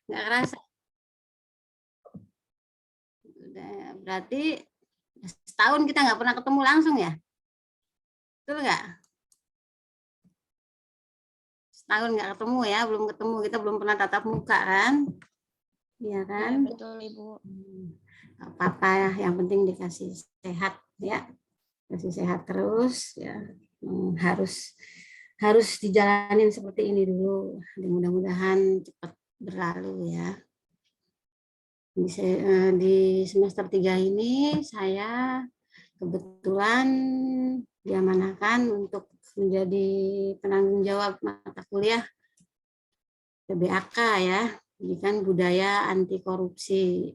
Nggak kerasa. Udah, berarti setahun kita nggak pernah ketemu langsung ya? Betul nggak? Setahun nggak ketemu ya, belum ketemu, kita belum pernah tatap muka kan? Iya kan? Ya, betul Ibu. Nggak apa-apa ya, yang penting dikasih sehat ya, kasih sehat terus ya. Harus dijalanin seperti ini dulu. Mudah-mudahan cepat berlalu ya. Di semester 3 ini saya kebetulan diamanahkan untuk menjadi penanggung jawab mata kuliah PBAK ya, pendidikan budaya anti korupsi,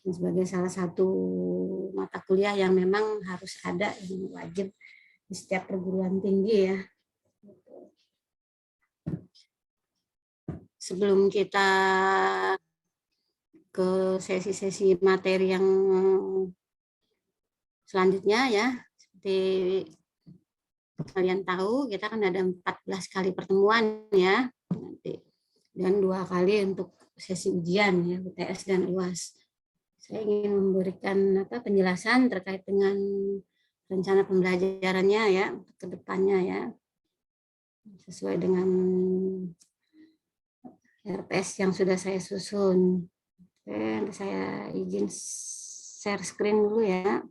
sebagai salah satu mata kuliah yang memang harus ada, yang wajib di setiap perguruan tinggi ya. Sebelum kita ke sesi-sesi materi yang selanjutnya ya, seperti kalian tahu kita kan ada 14 kali pertemuan ya nanti, dan 2 kali untuk sesi ujian ya, UTS dan UAS. Saya ingin memberikan penjelasan terkait dengan rencana pembelajarannya ya ke depannya ya, sesuai dengan RPS yang sudah saya susun. Oke, nanti saya izin share screen dulu ya.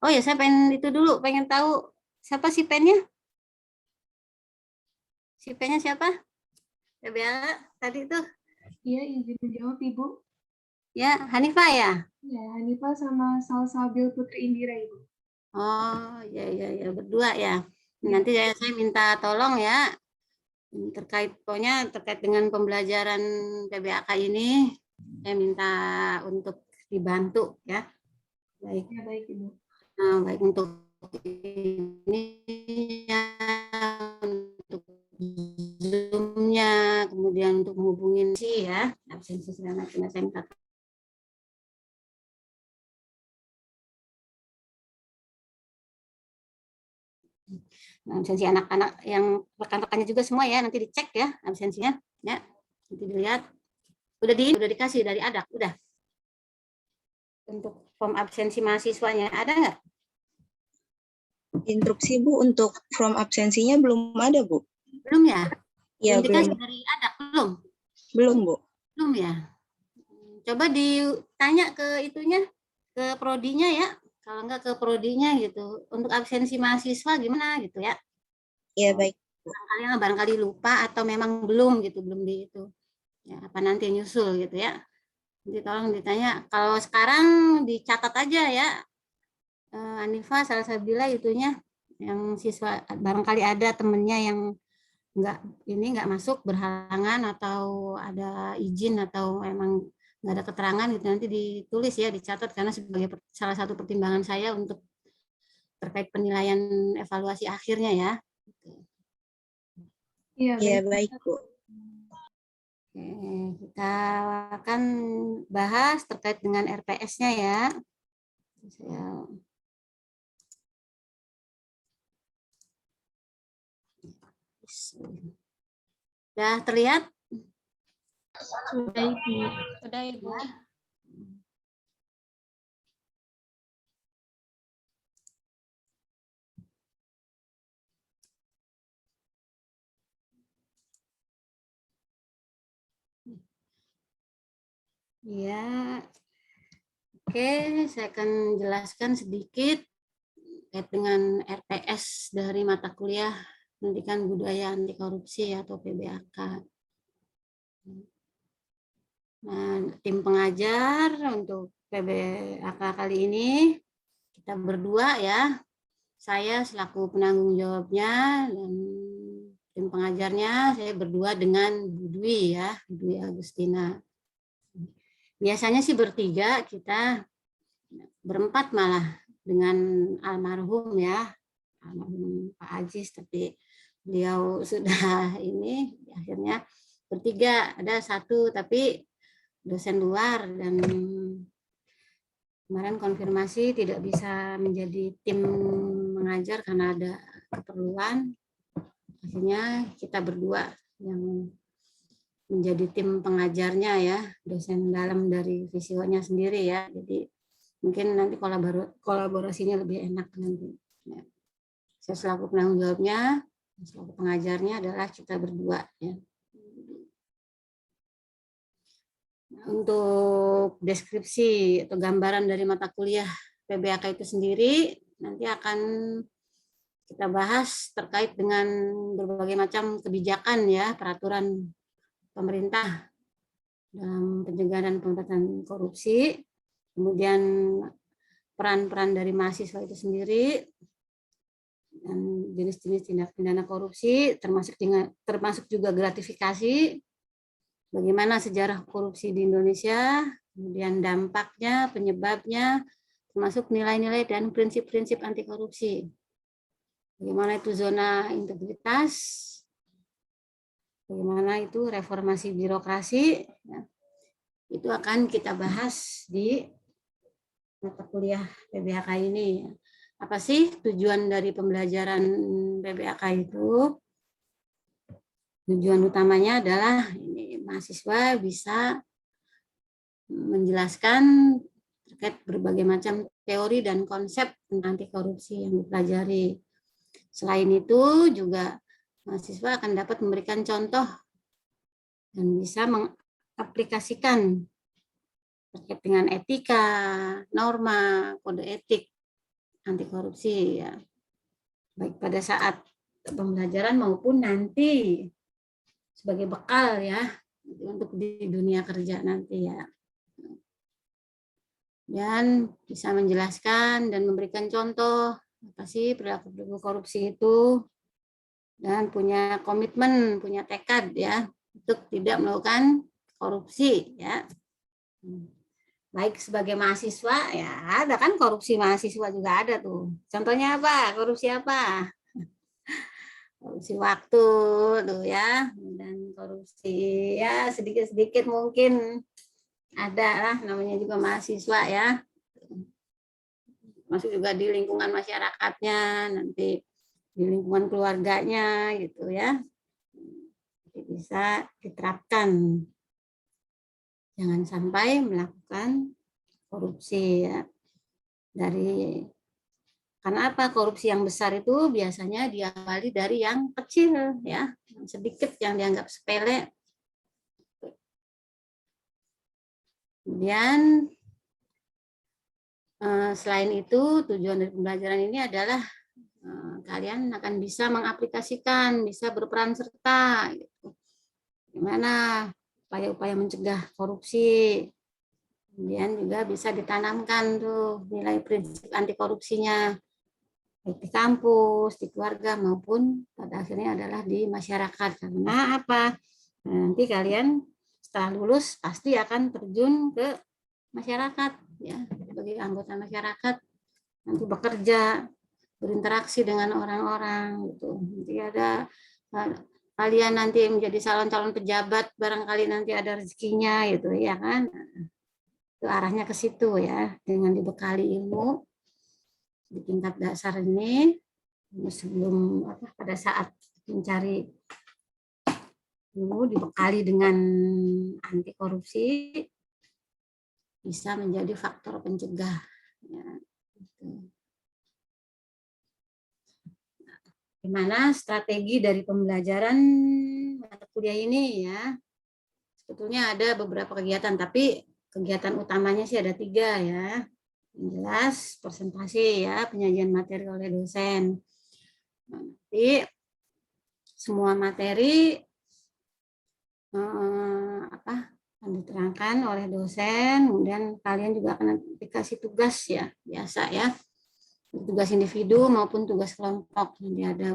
Oh ya, saya pengen itu dulu, pengen tahu siapa si pennya? Si pennya siapa? PBA tadi tuh. Iya, izin menjawab Ibu. Ya, Hanifah ya? Ya, Hanifah sama Salsabil Putri Indira Ibu. Oh, ya, berdua ya. Nanti saya minta tolong ya terkait dengan pembelajaran PBAK ini, saya minta untuk dibantu ya. Baik. Ya, baik Ibu. Nah, baik untuk ini ya, untuk Zoom-nya, kemudian untuk menghubungin si ya, absensi segala macam, saya minta. Absensi anak-anak yang rekan-rekannya juga semua ya, nanti dicek ya absensinya ya, nanti dilihat. Udah dikasih dari ADAK, udah. Untuk form absensi mahasiswanya ada nggak? Instruksi Bu untuk form absensinya belum ada Bu. Belum ya? Ya, belum dikasih belum. dari ADAK, belum? Belum Bu. Belum ya? Coba ditanya ke itunya, ke prodinya ya. Kalau enggak ke prodinya gitu. Untuk absensi mahasiswa gimana gitu ya. Ya, baik. Barangkali lupa atau memang belum gitu, belum di itu. Ya, apa nanti nyusul gitu ya. Nanti tolong ditanya. Kalau sekarang dicatat aja ya. Anifa, Salsabila itunya yang siswa, barangkali ada temennya yang nggak masuk berhalangan atau ada izin atau emang nggak ada keterangan gitu, nanti ditulis ya, dicatat, karena sebagai salah satu pertimbangan saya untuk terkait penilaian evaluasi akhirnya ya. Iya, Ya, baik Bu. Oke, kita akan bahas terkait dengan RPS-nya ya. Sudah terlihat? Sudah Ibu. Sudah Ibu. Ya, oke, saya akan jelaskan sedikit terkait dengan RPS dari mata kuliah Pendidikan Budaya Anti Korupsi atau PBAK. Nah, tim pengajar untuk PBAK kali ini kita berdua ya. Saya selaku penanggung jawabnya, dan tim pengajarnya saya berdua dengan Bu Dwi ya, Bu Dwi Agustina. Biasanya sih bertiga, kita berempat malah dengan almarhum ya, almarhum Pak Ajis, tapi beliau sudah ini, akhirnya bertiga, ada satu tapi dosen luar, dan kemarin konfirmasi tidak bisa menjadi tim mengajar karena ada keperluan, akhirnya kita berdua yang menjadi tim pengajarnya ya, dosen dalam dari Visio-nya sendiri ya. Jadi mungkin nanti kolaborasinya lebih enak nanti. Ya. Saya selaku penanggung jawabnya, selaku pengajarnya adalah kita berdua ya. Untuk deskripsi atau gambaran dari mata kuliah PBAK itu sendiri nanti akan kita bahas terkait dengan berbagai macam kebijakan ya, peraturan pemerintah dalam pencegahan dan pemberantasan korupsi, kemudian peran-peran dari mahasiswa itu sendiri, dan jenis-jenis tindak pidana korupsi, termasuk juga gratifikasi, bagaimana sejarah korupsi di Indonesia, kemudian dampaknya, penyebabnya, termasuk nilai-nilai dan prinsip-prinsip anti korupsi. Bagaimana itu zona integritas, bagaimana itu reformasi birokrasi, ya. Itu akan kita bahas di mata kuliah PBAK ini. Apa sih tujuan dari pembelajaran PBAK itu? Tujuan utamanya adalah ini, mahasiswa bisa menjelaskan terkait berbagai macam teori dan konsep tentang anti korupsi yang dipelajari. Selain itu juga mahasiswa akan dapat memberikan contoh dan bisa mengaplikasikan terkait dengan etika, norma, kode etik anti korupsi ya. Baik pada saat pembelajaran maupun nanti sebagai bekal ya untuk di dunia kerja nanti ya. Dan bisa menjelaskan dan memberikan contoh apa sih perilaku korupsi itu, dan punya komitmen, punya tekad ya untuk tidak melakukan korupsi ya. Baik sebagai mahasiswa ya, ada kan korupsi mahasiswa juga ada tuh. Contohnya apa? Korupsi apa? Korupsi waktu tuh ya, dan korupsi ya sedikit-sedikit mungkin ada lah, namanya juga mahasiswa ya. Masuk juga di lingkungan masyarakatnya, nanti di lingkungan keluarganya gitu ya. Jadi bisa diterapkan. Jangan sampai melakukan korupsi ya. Karena apa? Korupsi yang besar itu biasanya diawali dari yang kecil ya, yang sedikit, yang dianggap sepele. Kemudian selain itu, tujuan dari pembelajaran ini adalah kalian akan bisa mengaplikasikan, bisa berperan serta gitu. Gimana upaya-upaya mencegah korupsi. Kemudian juga bisa ditanamkan tuh nilai prinsip anti korupsinya baik di kampus, di keluarga maupun pada akhirnya adalah di masyarakat. Karena apa? Nanti kalian setelah lulus pasti akan terjun ke masyarakat ya, sebagai anggota masyarakat, nanti bekerja, berinteraksi dengan orang-orang gitu. Nanti ada kalian nanti menjadi calon pejabat, barangkali nanti ada rezekinya gitu ya kan. Itu arahnya ke situ ya, dengan dibekali ilmu di tingkat dasar ini sebelum pada saat mencari ilmu dibekali dengan anti korupsi bisa menjadi faktor pencegah ya, gitu. Gimana strategi dari pembelajaran mata kuliah ini ya? Sebetulnya ada beberapa kegiatan, tapi kegiatan utamanya sih ada 3 ya. Yang jelas presentasi ya, penyajian materi oleh dosen. Nanti semua materi akan diterangkan oleh dosen, kemudian kalian juga akan dikasih tugas ya, biasa ya. Tugas individu maupun tugas kelompok, nanti ada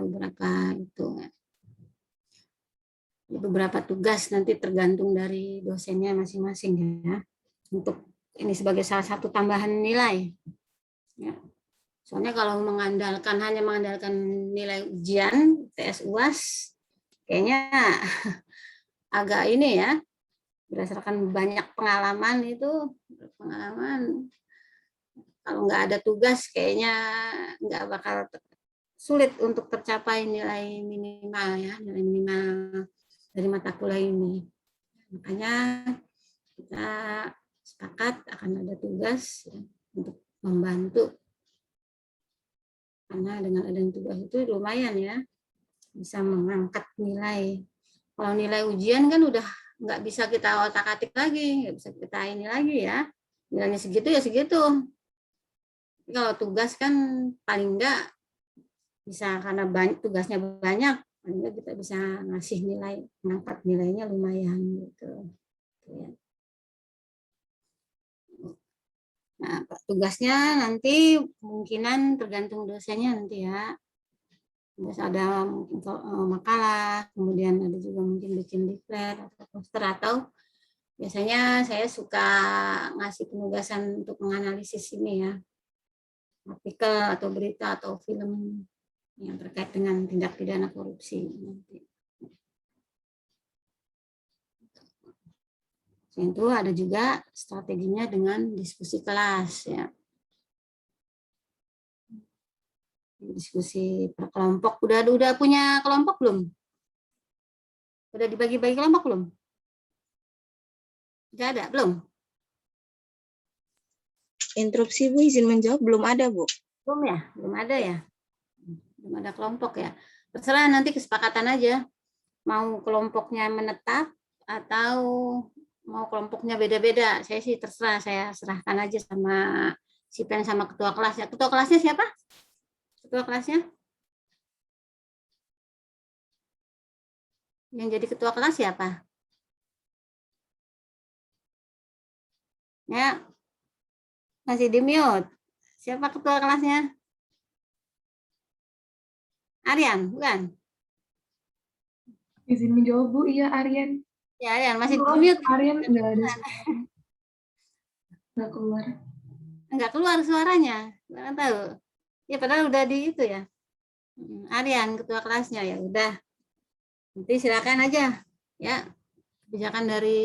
beberapa tugas nanti tergantung dari dosennya masing-masing ya. Untuk ini sebagai salah satu tambahan nilai. Ya. Soalnya kalau hanya mengandalkan nilai ujian TS UAS, kayaknya agak ini ya, berdasarkan banyak pengalaman kalau nggak ada tugas kayaknya nggak bakal sulit untuk tercapai nilai minimal ya, nilai minimal dari mata kuliah ini. Makanya kita sepakat akan ada tugas ya, untuk membantu. Karena dengan adanya tugas itu lumayan ya, bisa mengangkat nilai. Kalau nilai ujian kan udah nggak bisa kita otak-atik lagi, nggak bisa kita ini lagi ya. Nilainya segitu ya segitu. Tapi kalau tugas kan paling enggak bisa, karena tugasnya banyak, paling enggak kita bisa ngasih nilai, mengangkat nilainya lumayan gitu. Nah, tugasnya nanti kemungkinan tergantung dosennya nanti ya. Terus ada makalah, kemudian ada juga mungkin bikin diklat atau poster, atau biasanya saya suka ngasih penugasan untuk menganalisis ini ya, artikel atau berita atau film yang terkait dengan tindak pidana korupsi nanti. Itu ada juga strateginya dengan diskusi kelas ya. Diskusi per kelompok. Udah punya kelompok belum? Udah dibagi-bagi kelompok belum? Udah ada belum? Interupsi Bu, izin menjawab belum ada Bu. Belum ya? Belum ada ya? Belum ada kelompok ya? Terserah, nanti kesepakatan aja. Mau kelompoknya menetap atau mau kelompoknya beda-beda. Saya sih terserah, saya serahkan aja sama si Pen sama ketua kelasnya. Ketua kelasnya siapa? Ketua kelasnya? Yang jadi ketua kelas siapa? Ya, masih di mute. Siapa ketua kelasnya? Aryan, bukan? Izin menjawab Bu, iya Aryan. Ya, Aryan masih di Maaf, mute. Aryan nggak ada suara. Nggak keluar. Enggak keluar suaranya. Nggak tahu. Ya padahal udah di itu ya. Aryan ketua kelasnya, ya udah. Nanti silakan aja ya. Kebijakan dari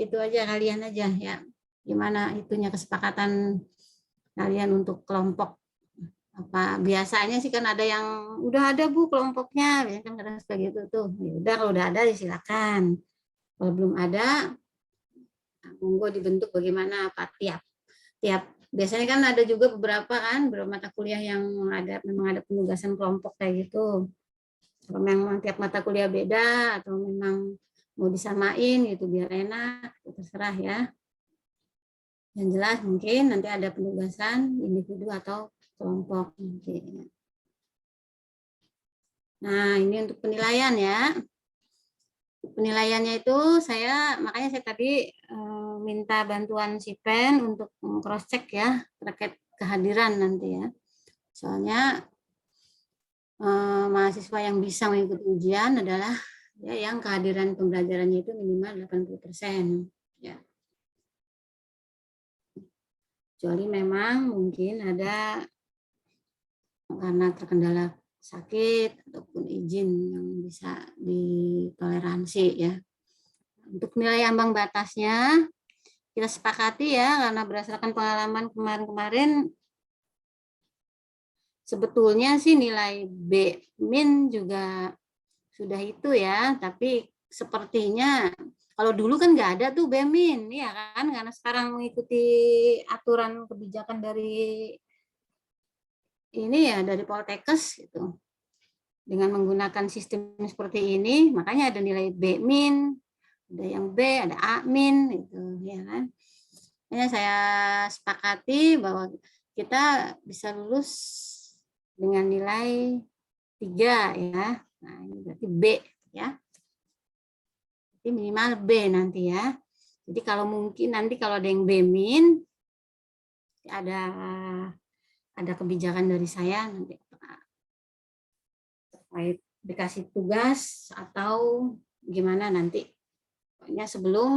itu aja, kalian aja ya. Gimana itunya kesepakatan kalian untuk kelompok. Apa biasanya sih kan ada yang udah ada Bu kelompoknya, ya kan kadang suka gitu tuh. Ya udah, kalau udah ada ya silakan. Kalau belum ada, monggo dibentuk bagaimana apa tiap biasanya kan ada juga beberapa mata kuliah yang memang ada penugasan kelompok kayak gitu. Kalau memang tiap mata kuliah beda atau memang mau disamain gitu biar enak, terserah ya. Yang jelas mungkin nanti ada penugasan individu atau kelompok nanti. Nah, ini untuk penilaian ya. Penilaiannya itu makanya saya tadi minta bantuan si Pen untuk cross check ya terkait kehadiran nanti ya. Soalnya mahasiswa yang bisa mengikuti ujian adalah ya yang kehadiran pembelajarannya itu minimal 80% ya. Kecuali memang mungkin ada karena terkendala sakit ataupun izin yang bisa ditoleransi ya. Untuk nilai ambang batasnya kita sepakati ya, karena berdasarkan pengalaman kemarin-kemarin sebetulnya sih nilai B- juga sudah itu ya, tapi sepertinya kalau dulu kan nggak ada tuh B-, ya kan, karena sekarang mengikuti aturan kebijakan dari ini ya, dari Poltekkes gitu. Dengan menggunakan sistem seperti ini, makanya ada nilai B-, ada yang B, ada A- gitu ya kan. Ini saya sepakati bahwa kita bisa lulus dengan nilai 3 ya. Nah, ini berarti B ya. Jadi minimal B nanti ya. Jadi kalau mungkin nanti kalau ada yang B- ada kebijakan dari saya nanti terkait dikasih tugas atau gimana nanti. Pokoknya sebelum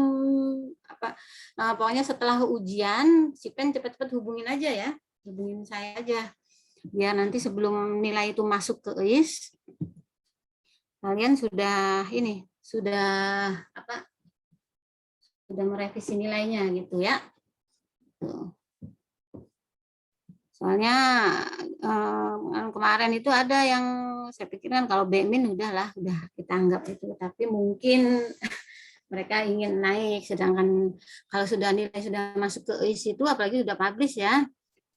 pokoknya setelah ujian si Pen cepat-cepat hubungin aja ya, hubungin saya aja biar nanti sebelum nilai itu masuk ke EIS kalian sudah merevisi nilainya gitu ya. Soalnya kemarin itu ada yang saya pikirkan kalau B- udah kita anggap itu, tapi mungkin mereka ingin naik, sedangkan kalau sudah nilai sudah masuk ke UIS itu, apalagi sudah publish ya,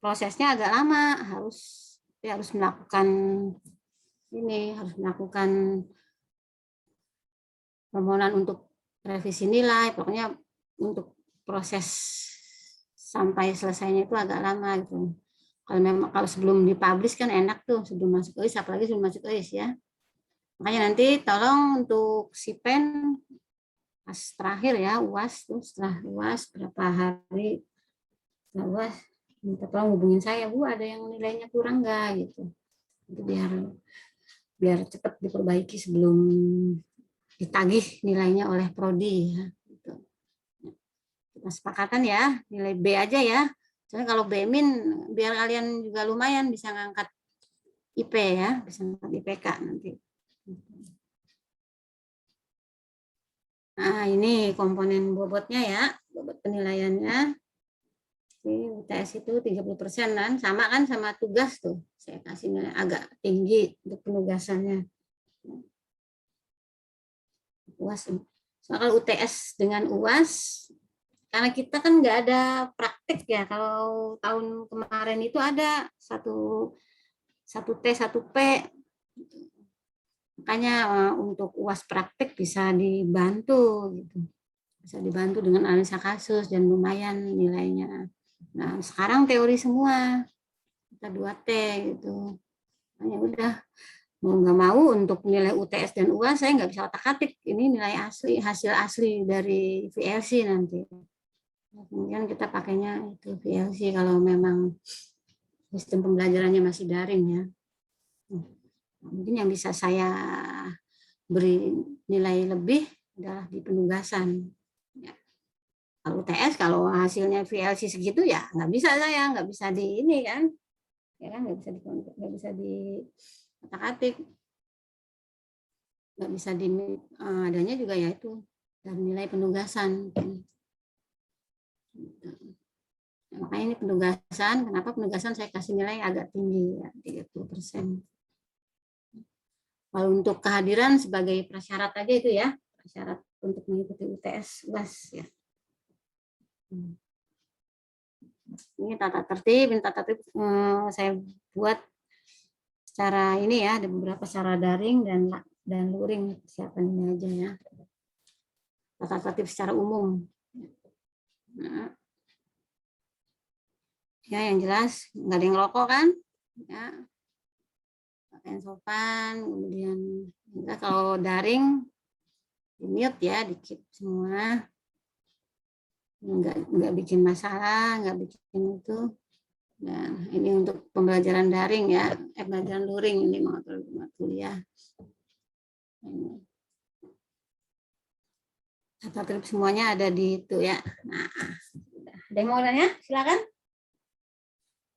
prosesnya agak lama, harus melakukan permohonan untuk revisi nilai, pokoknya untuk proses sampai selesainya itu agak lama gitu. Kalau sebelum dipublish kan enak tuh, sebelum masuk UIS, apalagi sebelum masuk UIS ya. Makanya nanti tolong untuk SIPEN pas terakhir ya, UAS tuh, setelah UAS berapa hari setelah UAS, minta tolong hubungin saya, Bu, ada yang nilainya kurang nggak gitu. Itu biar cepat diperbaiki sebelum ditagih nilainya oleh prodi ya. Gitu. Kita sepakatan ya, nilai B aja ya. Soalnya kalau B min biar kalian juga lumayan bisa ngangkat IP ya, bisa ngangkat IPK nanti. Nah, ini komponen bobotnya ya, bobot penilaiannya. Ini UTS itu 30% kan, sama kan sama tugas tuh. Saya kasih nilai agak tinggi untuk penugasannya. UAS. Soal UTS dengan UAS, karena kita kan nggak ada praktek ya. Kalau tahun kemarin itu ada satu T, 1P. Makanya untuk UAS praktek bisa dibantu gitu. Bisa dibantu dengan analisa kasus dan lumayan nilainya. Nah, sekarang teori semua. Kita 2T gitu. Hanya udah mau nggak mau untuk nilai UTS dan UAS saya nggak bisa otak-atik. Ini nilai asli, hasil asli dari VLC nanti. Kemudian kita pakainya itu VLC kalau memang sistem pembelajarannya masih daring ya. Mungkin yang bisa saya beri nilai lebih adalah di penugasan. Ya. Kalau UTS, kalau hasilnya VLC segitu ya nggak bisa saya, nggak bisa di ini kan, ya kan nggak bisa di otak-atik, nggak bisa di adanya juga ya itu dari nilai penugasan. Nah, makanya ini penugasan, kenapa penugasan saya kasih nilai agak tinggi ya, 30%. Kalau untuk kehadiran sebagai prasyarat aja itu ya, prasyarat untuk mengikuti UTS UAS ya. Ini tata tertib saya buat secara ini ya, ada beberapa secara daring dan luring, siapa ini aja ya. Tata tertib secara umum. Nah, ya yang jelas nggak ada yang ngerokok kan? Ya. Pakaian sopan, kemudian kalau daring di mute ya, di keep semua. Nggak bikin masalah, nggak bikin itu. Nah, ini untuk pembelajaran daring ya, pembelajaran luring ini mau kuliah. Tata tertib semuanya ada di itu ya. Nah, ada yang mau tanya? Silakan.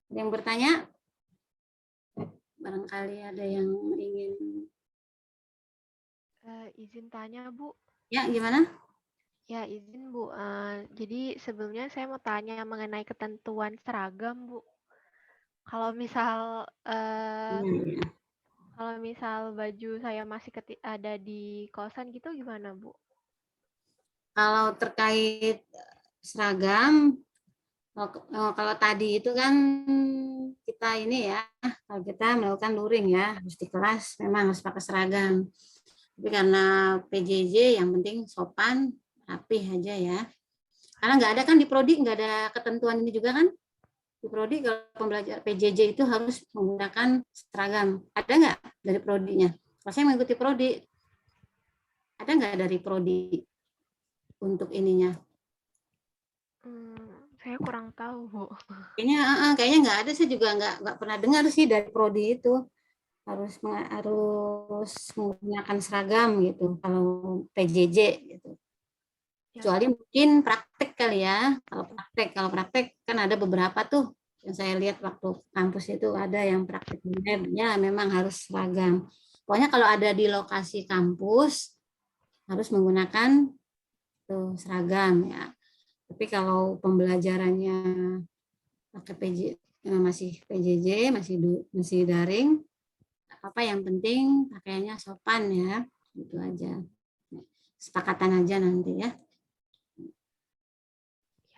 Ada yang bertanya? Barangkali ada yang ingin. Izin tanya, Bu. Ya, gimana? Ya, izin, Bu. Jadi sebelumnya saya mau tanya mengenai ketentuan seragam, Bu. Kalau misal kalau misal baju saya masih ada di kosan gitu gimana, Bu? Kalau terkait seragam, kalau tadi itu kan kita ini ya, kalau kita melakukan luring ya, harus di kelas memang harus pakai seragam. Tapi karena PJJ yang penting sopan, rapih aja ya. Karena nggak ada kan di prodi, nggak ada ketentuan ini juga kan. Di prodi kalau pembelajar PJJ itu harus menggunakan seragam. Ada nggak dari prodinya? Kalau saya mengikuti prodi, ada nggak dari prodi untuk ininya? Saya kurang tahu, Bu. Kayaknya nggak ada, saya juga nggak pernah dengar sih dari prodi itu harus menggunakan seragam gitu kalau PJJ gitu. Kecuali mungkin praktek kali ya. Kalau praktek kan ada beberapa tuh yang saya lihat waktu kampus itu ada yang praktek ya memang harus seragam. Pokoknya kalau ada di lokasi kampus harus menggunakan tuh seragam ya. Tapi kalau pembelajarannya pakai masih PJJ, masih daring, apa yang penting pakaiannya sopan ya, gitu aja. kesepakatan aja nanti ya.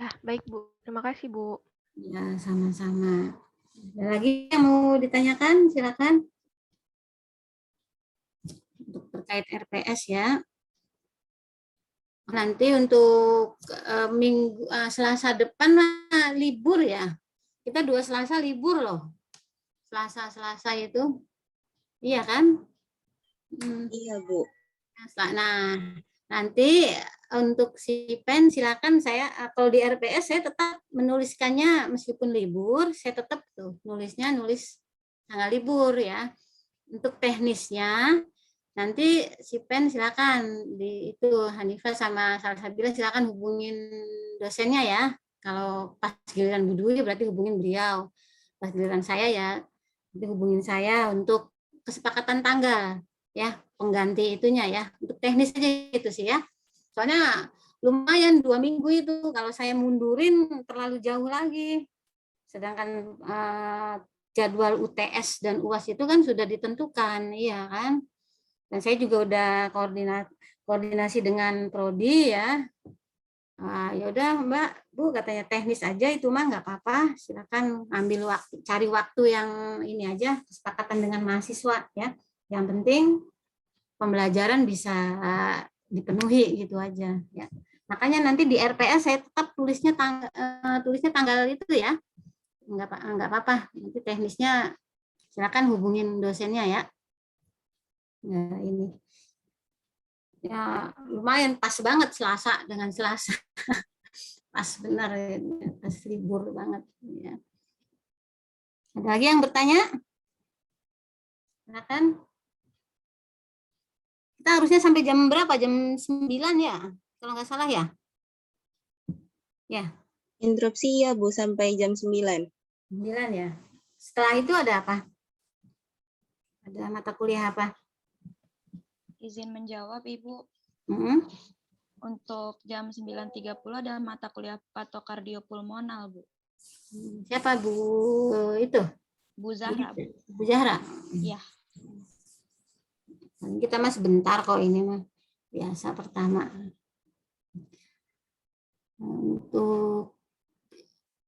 Ya, baik Bu. Terima kasih Bu. Ya, sama-sama. Ada lagi yang mau ditanyakan? Silakan. Untuk terkait RPS ya. Nanti untuk Selasa depan libur ya. Kita 2 Selasa libur loh. Selasa itu. Iya kan? Iya, Bu. Nah, nanti untuk si pen silakan saya kalau di RPS saya tetap menuliskannya meskipun libur, saya tetap tuh nulis tanggal libur ya. Untuk teknisnya nanti si pen silakan di itu Hanifah sama Salsabila silakan hubungin dosennya ya. Kalau pas giliran Bu Dwi berarti hubungin beliau. Pas giliran saya ya nanti hubungin saya untuk kesepakatan tanggal ya, pengganti itunya ya. Untuk teknis aja itu sih ya. Soalnya lumayan 2 minggu itu kalau saya mundurin terlalu jauh lagi. Sedangkan jadwal UTS dan UAS itu kan sudah ditentukan, iya kan? Dan saya juga udah koordinasi dengan prodi ya. Ya udah Mbak, Bu katanya teknis aja itu mah nggak apa-apa. Silakan ambil waktu, cari waktu yang ini aja kesepakatan dengan mahasiswa ya. Yang penting pembelajaran bisa dipenuhi gitu aja ya. Makanya nanti di RPS saya tetap tulisnya tanggal itu ya. Enggak apa-apa. Nanti teknisnya silakan hubungin dosennya ya. Nah, ini ya lumayan pas banget Selasa dengan Selasa. Pas benar ya, pas libur banget ya. Ada lagi yang bertanya? Silakan. Kita harusnya sampai jam berapa? Jam 9 ya? Kalau nggak salah ya? Ya. Interupsi ya, Bu, sampai jam 9. 9 ya. Setelah itu ada apa? Ada mata kuliah apa? Izin menjawab, Ibu. Untuk jam 9.30 ada mata kuliah patokardiopulmonal, Bu. Siapa Bu itu? Bu Zahra, Bu. Bu Zahra? Iya. Kita mah sebentar kok ini mah. Biasa pertama. Untuk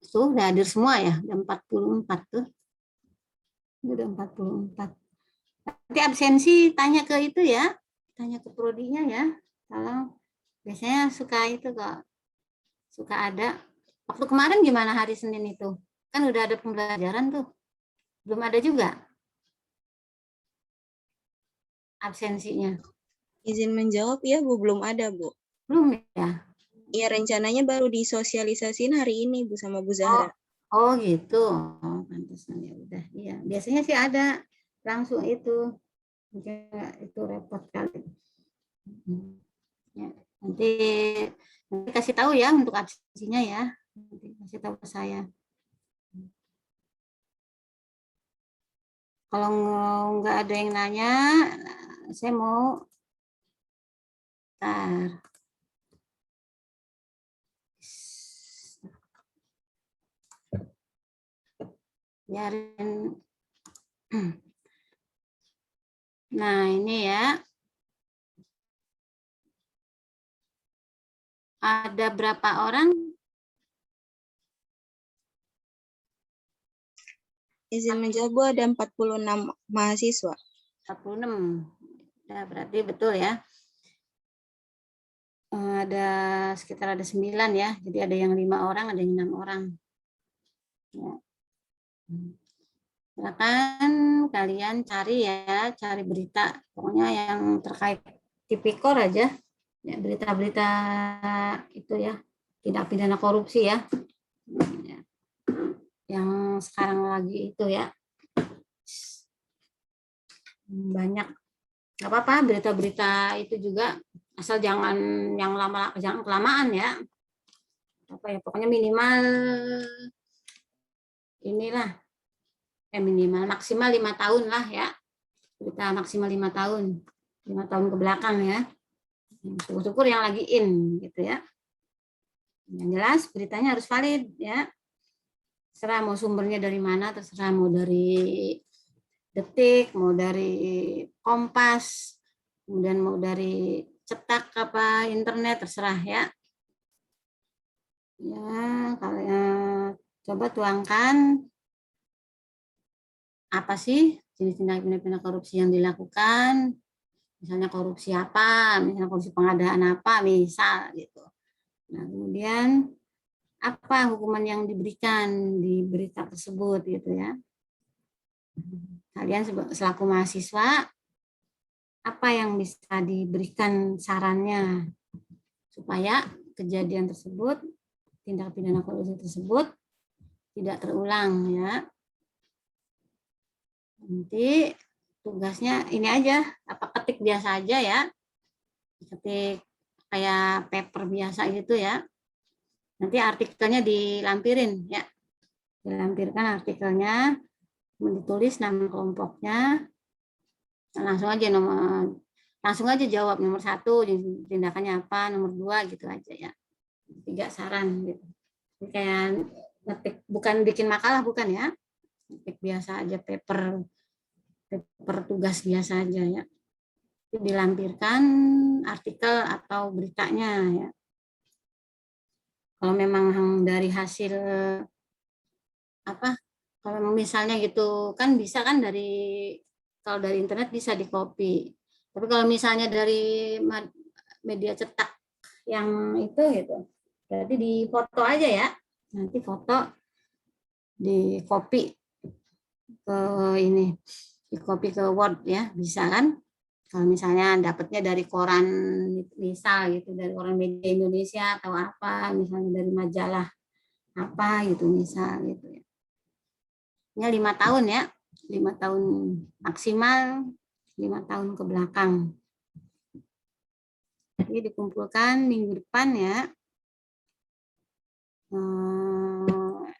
tuh udah hadir semua ya, udah 44 tuh. Udah 44. Nanti absensi tanya ke itu ya, tanya ke prodinya ya. Kalau biasanya suka itu kok, suka ada. Waktu kemarin gimana hari Senin itu? Kan udah ada pembelajaran tuh. Belum ada juga absensinya. Izin menjawab ya, Bu, belum ada, Bu. Belum ya? Iya, rencananya baru disosialisasiin hari ini, Bu, sama Bu Zahra. Oh gitu. Oh, pantesan ya udah. Iya, biasanya sih ada langsung itu. Mungkin itu repot kali. Ya, nanti kasih tahu ya untuk absensinya ya. Nanti kasih tahu ke saya. Kalau nggak ada yang nanya, saya mau biarin. Nah ini ya, ada berapa orang? Izin menjawab, Bu, ada 46 mahasiswa. 46. Nah, berarti betul ya. Ada sekitar ada 9 ya. Jadi ada yang 5 orang, ada yang 6 orang. Ya. Silakan kalian cari ya, cari berita. Pokoknya yang terkait tipikor aja. Ya, berita-berita itu ya, tindak pidana korupsi ya. Yang sekarang lagi itu ya. Banyak. Nggak apa-apa, berita-berita itu juga asal jangan yang lama, jangan kelamaan ya. Apa ya, pokoknya minimal inilah minimal maksimal 5 tahun lah ya. Berita maksimal 5 tahun. 5 tahun ke belakang ya. Syukur-syukur yang lagi in gitu ya. Yang jelas beritanya harus valid ya. Terserah mau sumbernya dari mana, terserah mau dari Detik, mau dari Kompas, kemudian mau dari cetak apa internet terserah ya. Ya, kalian coba tuangkan apa sih jenis tindak pidana korupsi yang dilakukan. Misalnya korupsi apa, misalnya korupsi pengadaan apa, misal gitu. Nah, kemudian apa hukuman yang diberikan di berita tersebut gitu ya. Kalian selaku mahasiswa, apa yang bisa diberikan sarannya supaya kejadian tersebut, tindak pidana korupsi tersebut tidak terulang ya. Nanti tugasnya ini aja, apa ketik biasa aja ya. Ketik kayak paper biasa gitu ya. Nanti artikelnya dilampirin ya. Dilampirkan artikelnya, ditulis nama kelompoknya, langsung aja jawab nomor 1 tindakannya apa, nomor 2 gitu aja ya. 3 saran gitu. Kayak ngetik, bukan bikin makalah bukan ya. Ngetik biasa aja, paper tugas biasa aja ya. Itu dilampirkan artikel atau beritanya ya. Kalau memang dari hasil apa, kalau misalnya gitu kan bisa kan kalau dari internet bisa di copy. Tapi kalau misalnya dari media cetak yang itu gitu, berarti di foto aja ya. Nanti foto di copy ke ini, di copy ke Word ya, bisa kan? Kalau misalnya dapatnya dari koran misal gitu, dari koran media Indonesia atau apa, misalnya dari majalah apa gitu misal gitu ya. 5 tahun ya, 5 tahun maksimal, 5 tahun ke belakang. Jadi dikumpulkan minggu depan ya.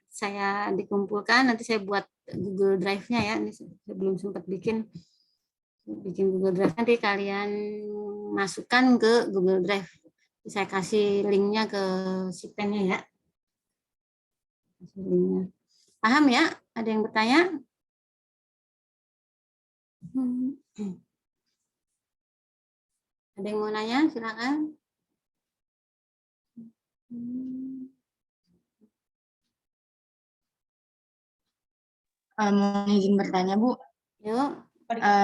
Saya dikumpulkan, nanti saya buat Google Drive-nya ya. Ini saya belum sempat bikin Google Drive, nanti kalian masukkan ke Google Drive. Saya kasih linknya ke si pennya ya. Linknya. Paham ya? Ada yang bertanya? Ada yang mau nanya? Silakan. Mau izin bertanya, Bu. Yuk.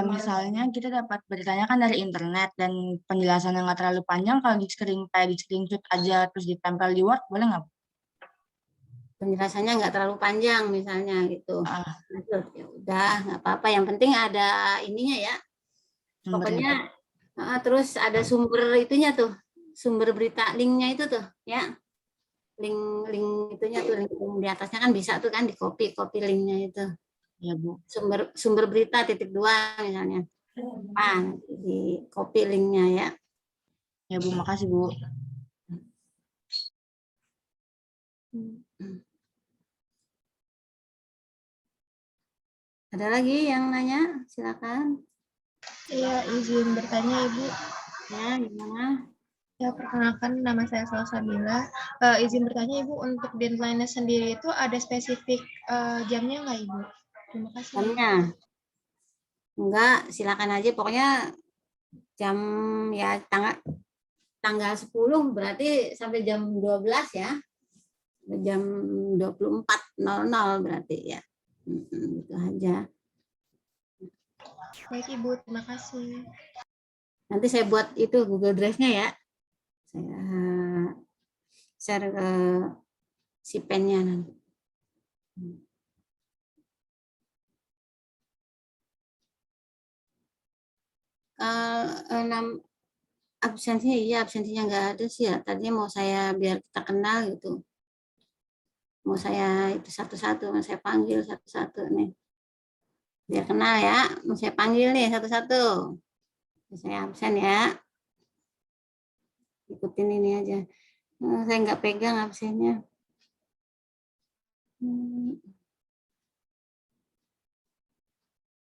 Misalnya kita dapat beritanya kan dari internet dan penjelasan yang nggak terlalu panjang, kalau kayak di screenshot aja terus ditempel di Word, boleh nggak, Bu? Penjelasannya nggak terlalu panjang misalnya gitu. Ya udah, nggak apa-apa. Yang penting ada ininya ya. Pokoknya terus ada sumber itunya tuh, sumber berita linknya itu tuh ya. Link itunya tuh, link di atasnya kan bisa tuh kan di copy linknya itu. Ya, Bu. Sumber berita _2 misalnya. Di copy linknya ya. Ya, Bu, makasih, Bu. Ada lagi yang nanya? Silakan. Iya, izin bertanya, Ibu. Ya, gimana? Ya, perkenalkan nama saya Salsabila. Izin bertanya, Ibu, untuk deadline-nya sendiri itu ada spesifik jamnya nggak, Ibu? Terima kasih. Jamnya? Enggak, silakan aja. Pokoknya jam ya tanggal 10 berarti sampai jam 12 ya. Jam 24.00 berarti ya. Itu aja. Baik, Ibu. Terima kasih. Nanti saya buat itu Google Drive-nya ya. Saya share ke si pennya nanti. Absensinya iya, absensinya nggak ada sih ya. Tadinya mau saya biar kita kenal gitu. Mau saya itu satu-satu, mau saya panggil satu-satu nih. Biar kenal ya, mau saya panggil nih satu-satu. Saya absen ya. Ikutin ini aja. Saya nggak pegang absennya.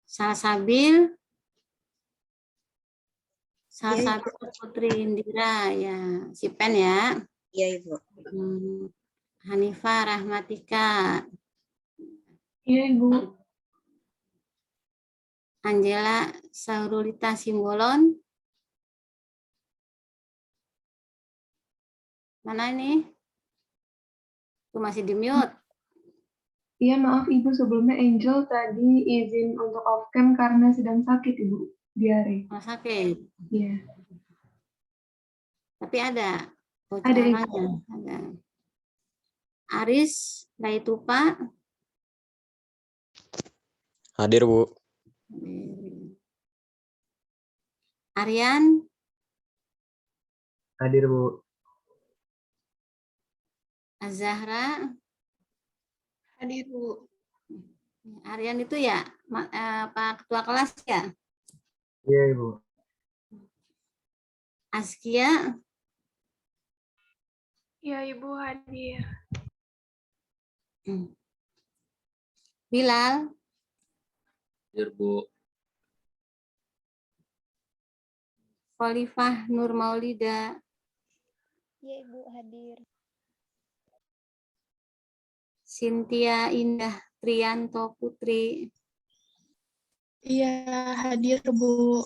Salsabil Putri Indira ya, si Pen ya. Iya, Ibu. Hanifah Rahmatika. Iya, Ibu. Angela Saurulita Simbolon. Mana ini? Tuh masih di mute. Iya, maaf Ibu, sebelumnya Angel tadi izin untuk off cam karena sedang sakit Ibu, diare. Rumah sakit. Iya. Tapi ada Ada, Ibu. caranya. Ada. Aris, Laitupa. Hadir, Bu. Aryan, Hadir, Bu. Azahra. Hadir, Bu. Aryan itu ya Pak Ketua kelas ya. Iya, Ibu. Askia, Ya, Ibu hadir. Bilal, Hadir, Bu. Khalifah Nur Maulida, Iya, Ibu hadir. Cynthia Indah Trianto Putri, Iya, hadir, Bu.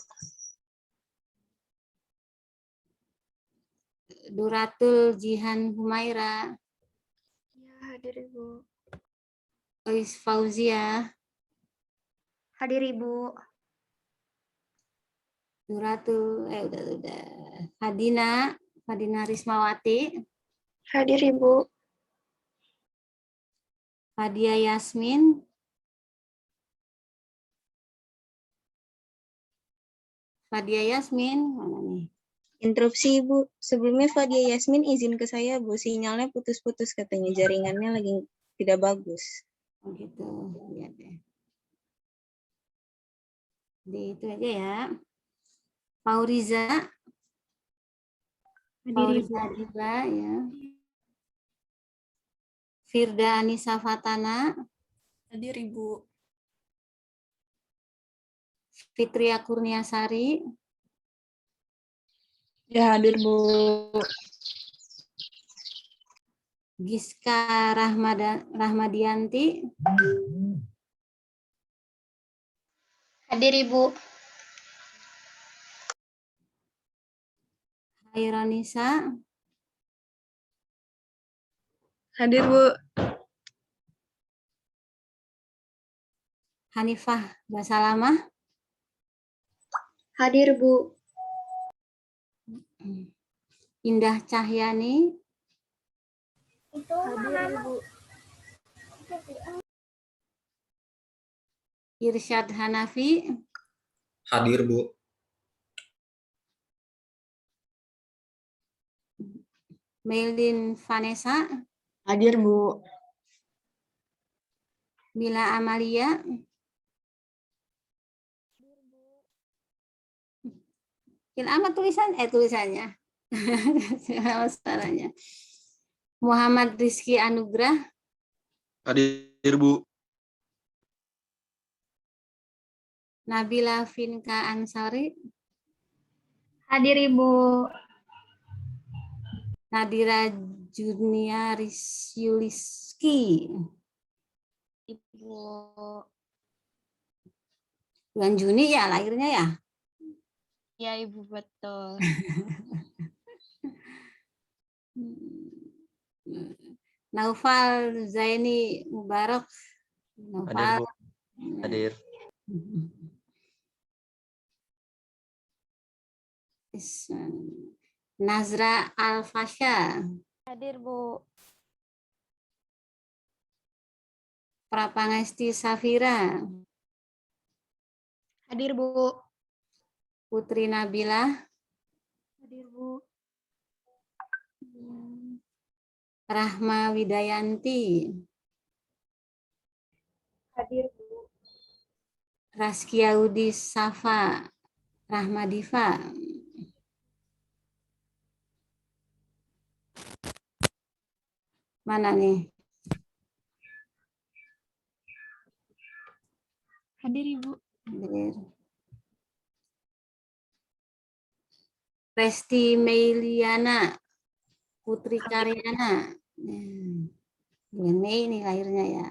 Duratul Jihan Humaira, Iya, hadir, Ibu. Ois Fauzia, Hadir, Ibu. Duratul udah. Fadina Rismawati, Hadir, Ibu. Fadia Yasmin, mana nih? Interupsi Ibu. Sebelumnya Fadia Yasmin izin ke saya Bu, sinyalnya putus-putus katanya, jaringannya lagi tidak bagus. Oh gitu, lihat deh. Di itu aja ya. Fauriza, Fauriza Adila ya. Firda Anissa Fatana, Hadir, Ibu. Fitria Kurniasari, Ya, hadir, Bu. Giska Rahmadianti, Hadir, Ibu. Hairanisa, Hadir, Bu. Hanifah Basalamah, Hadir, Bu. Indah Cahyani, Hadir, Ibu. Irsyad Hanafi, Hadir, Bu. Meldin Vanessa, Hadir, Bu. Mila Amalia, amat tulisannya. Masalahnya. Muhammad Rizky Anugrah, Hadir, Bu. Nabila Finka Ansari, Hadir, Ibu. Nadira Juniaris Yuliski. Ibu. Bulan Juni ya lahirnya ya? Ya, Ibu, betul. Naufal Zaini Mubarak. Hadir, Naufal. Bu. Hadir. Nazra Al-Fasha. Hadir, Bu. Prapangesti Safira. Hadir, Bu. Putri Nabila. Hadir, Bu. Rahma Widayanti. Hadir, Bu. Raskia Udi Safa. Rahma Diva. Mana nih? Hadir, Ibu. Hadir. Resti Meiliana. Putri Karyana. Bulan Mei ini lahirnya ya.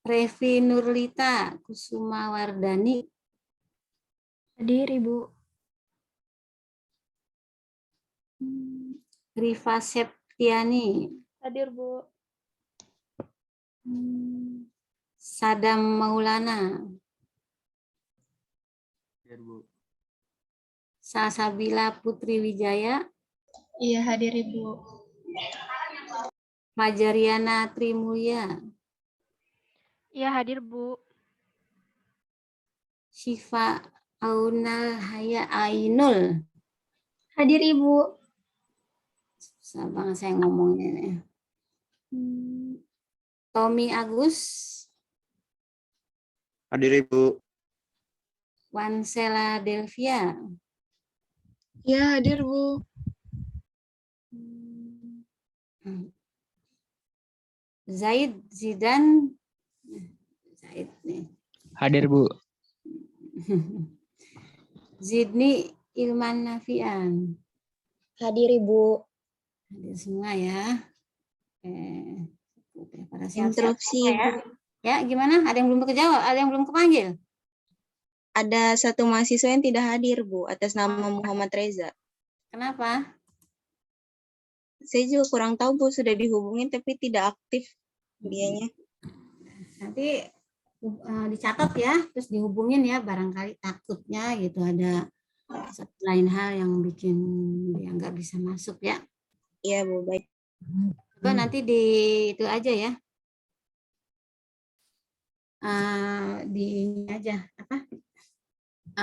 Revi Nurlita Kusuma Wardani. Hadir, Ibu. Rifa Septiani. Hadir, Bu. Sadam Maulana. Hadir, Bu. Salsabila Putri Wijaya. Iya, hadir, Ibu. Fajariana Trimulya. Iya, hadir, Bu. Syifa Aunal Haya Ainul. Hadir, Ibu. Susah banget saya ngomongnya nih. Tommy Agus. Hadir, Ibu. Wansela Delvia. Iya, hadir, Bu. Zaid Zidan. Zaid nih. Hadir, Bu. Zidni Ilman Nafian. Hadir, Ibu. Hadir semua ya. Pada siap-siap Interupsi, ya. Ibu. Ya, gimana? Ada yang belum kejawab? Ada yang belum kepanggil? Ada satu mahasiswa yang tidak hadir, Bu, atas nama Muhammad Reza. Kenapa? Saya juga kurang tahu, Bu, sudah dihubungin tapi tidak aktif dianya. Nanti dicatat ya, terus dihubungin ya, barangkali takutnya gitu ada lain hal yang bikin dia nggak bisa masuk ya. Iya, Bu, baik. Coba nanti di itu aja ya. Di ini aja apa?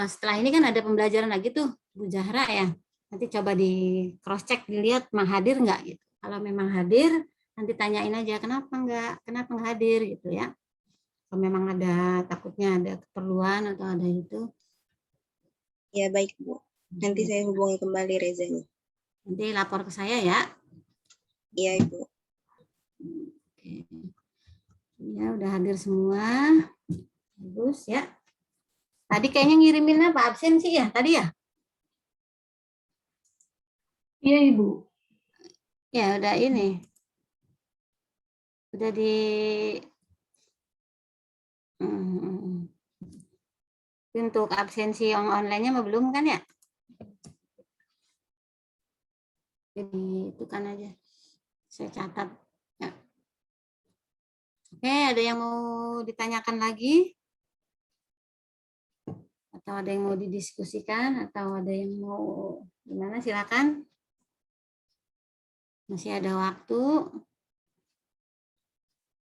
Setelah ini kan ada pembelajaran lagi tuh Bu Zahra ya. Nanti coba di cross check dilihat hadir nggak gitu. Kalau memang hadir, nanti tanyain aja kenapa nggak hadir gitu ya. Kalau memang ada takutnya ada keperluan atau ada itu. Ya, baik, Bu. Nanti saya hubungi kembali Rezanya. Nanti lapor ke saya ya. Iya, Ibu. Oke. Ya, udah hadir semua. Bagus ya. Tadi kayaknya ngirimin apa? Absen sih ya tadi ya? Iya, Ibu. Ya, udah ini. Udah di untuk absensi yang online-nya mah belum kan ya? Jadi itu kan aja. Saya catat. Ya. Oke, ada yang mau ditanyakan lagi? Atau ada yang mau didiskusikan? Atau ada yang mau gimana? Silakan. Masih ada waktu.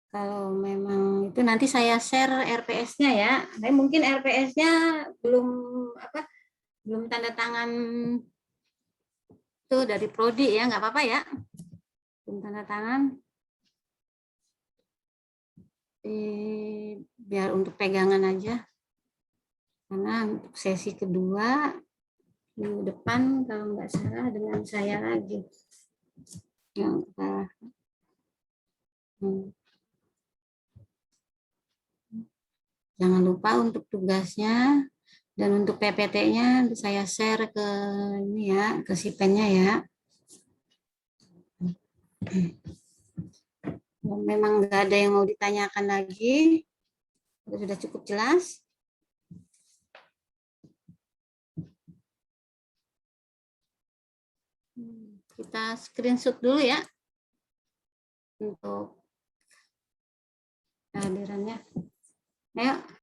Kalau memang itu nanti saya share RPS-nya ya. Tapi mungkin RPS-nya belum tanda tangan tuh dari prodi ya, nggak apa-apa ya. Belum tanda tangan. Biar untuk pegangan aja. Karena untuk sesi kedua minggu depan kalau nggak salah dengan saya lagi. Jangan lupa untuk tugasnya dan untuk PPT-nya saya share ke ini ya, ke Sipen-nya ya. Memang nggak ada yang mau ditanyakan lagi, sudah cukup jelas. Kita screenshot dulu ya untuk kehadirannya. Ayo.